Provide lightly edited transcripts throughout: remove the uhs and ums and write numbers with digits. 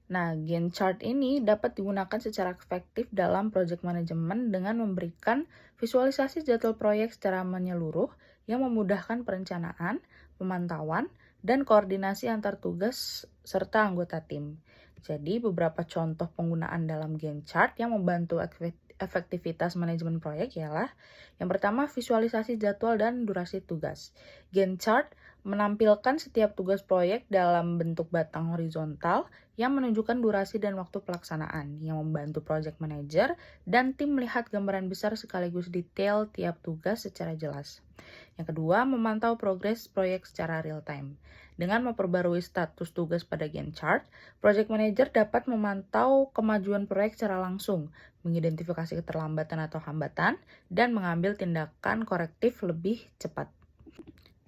Nah, Gantt chart ini dapat digunakan secara efektif dalam project management dengan memberikan visualisasi jadwal proyek secara menyeluruh yang memudahkan perencanaan, pemantauan, dan koordinasi antar tugas serta anggota tim. Jadi, beberapa contoh penggunaan dalam Gantt chart yang membantu efektivitas manajemen proyek ialah yang pertama, visualisasi jadwal dan durasi tugas. Gantt chart menampilkan setiap tugas proyek dalam bentuk batang horizontal yang menunjukkan durasi dan waktu pelaksanaan, yang membantu project manager dan tim melihat gambaran besar sekaligus detail tiap tugas secara jelas. Yang kedua, memantau progres proyek secara real time. Dengan memperbarui status tugas pada Gantt chart, project manager dapat memantau kemajuan proyek secara langsung, mengidentifikasi keterlambatan atau hambatan, dan mengambil tindakan korektif lebih cepat.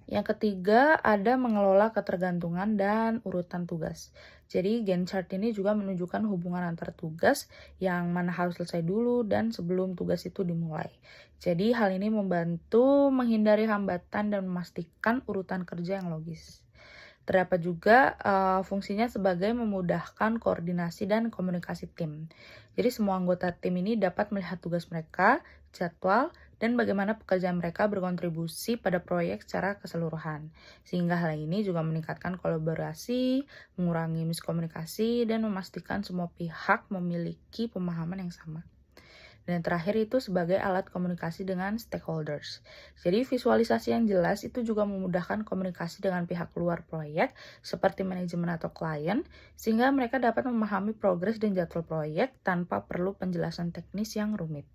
Yang ketiga, ada mengelola ketergantungan dan urutan tugas. Jadi, Gantt chart ini juga menunjukkan hubungan antar tugas yang mana harus selesai dulu dan sebelum tugas itu dimulai. Jadi, hal ini membantu menghindari hambatan dan memastikan urutan kerja yang logis. Terdapat juga fungsinya sebagai memudahkan koordinasi dan komunikasi tim. Jadi semua anggota tim ini dapat melihat tugas mereka, jadwal, dan bagaimana pekerjaan mereka berkontribusi pada proyek secara keseluruhan. Sehingga hal ini juga meningkatkan kolaborasi, mengurangi miskomunikasi, dan memastikan semua pihak memiliki pemahaman yang sama. Dan yang terakhir itu sebagai alat komunikasi dengan stakeholders. Jadi visualisasi yang jelas itu juga memudahkan komunikasi dengan pihak luar proyek seperti manajemen atau klien, sehingga mereka dapat memahami progres dan jadwal proyek tanpa perlu penjelasan teknis yang rumit.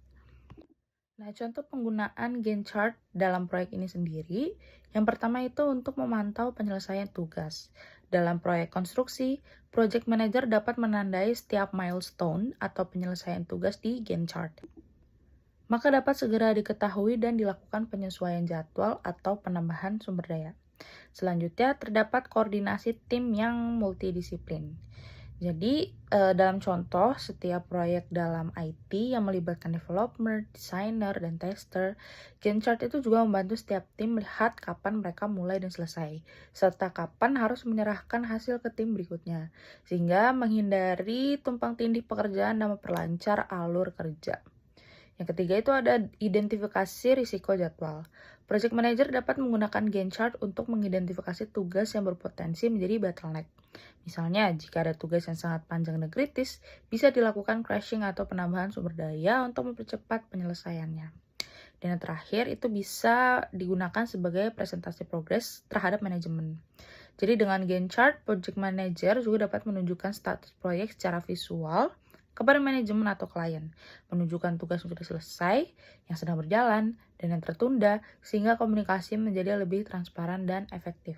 Nah, contoh penggunaan Gantt chart dalam proyek ini sendiri, yang pertama itu untuk memantau penyelesaian tugas. Dalam proyek konstruksi, project manager dapat menandai setiap milestone atau penyelesaian tugas di Gantt chart. Maka dapat segera diketahui dan dilakukan penyesuaian jadwal atau penambahan sumber daya. Selanjutnya, terdapat koordinasi tim yang multidisiplin. Jadi, dalam contoh, setiap proyek dalam IT yang melibatkan developer, designer, dan tester, Gantt chart itu juga membantu setiap tim melihat kapan mereka mulai dan selesai, serta kapan harus menyerahkan hasil ke tim berikutnya, sehingga menghindari tumpang tindih pekerjaan dan memperlancar alur kerja. Yang ketiga itu ada identifikasi risiko jadwal. Project manager dapat menggunakan Gantt chart untuk mengidentifikasi tugas yang berpotensi menjadi bottleneck. Misalnya, jika ada tugas yang sangat panjang dan kritis, bisa dilakukan crashing atau penambahan sumber daya untuk mempercepat penyelesaiannya. Dan yang terakhir, itu bisa digunakan sebagai presentasi progres terhadap manajemen. Jadi dengan Gantt chart, project manager juga dapat menunjukkan status proyek secara visual kepada manajemen atau klien, menunjukkan tugas yang sudah selesai, yang sedang berjalan, dan yang tertunda, sehingga komunikasi menjadi lebih transparan dan efektif.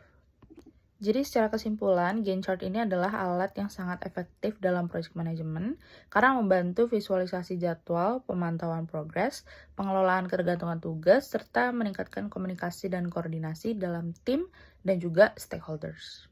Jadi secara kesimpulan, Gantt chart ini adalah alat yang sangat efektif dalam project management karena membantu visualisasi jadwal, pemantauan progres, pengelolaan ketergantungan tugas, serta meningkatkan komunikasi dan koordinasi dalam tim dan juga stakeholders.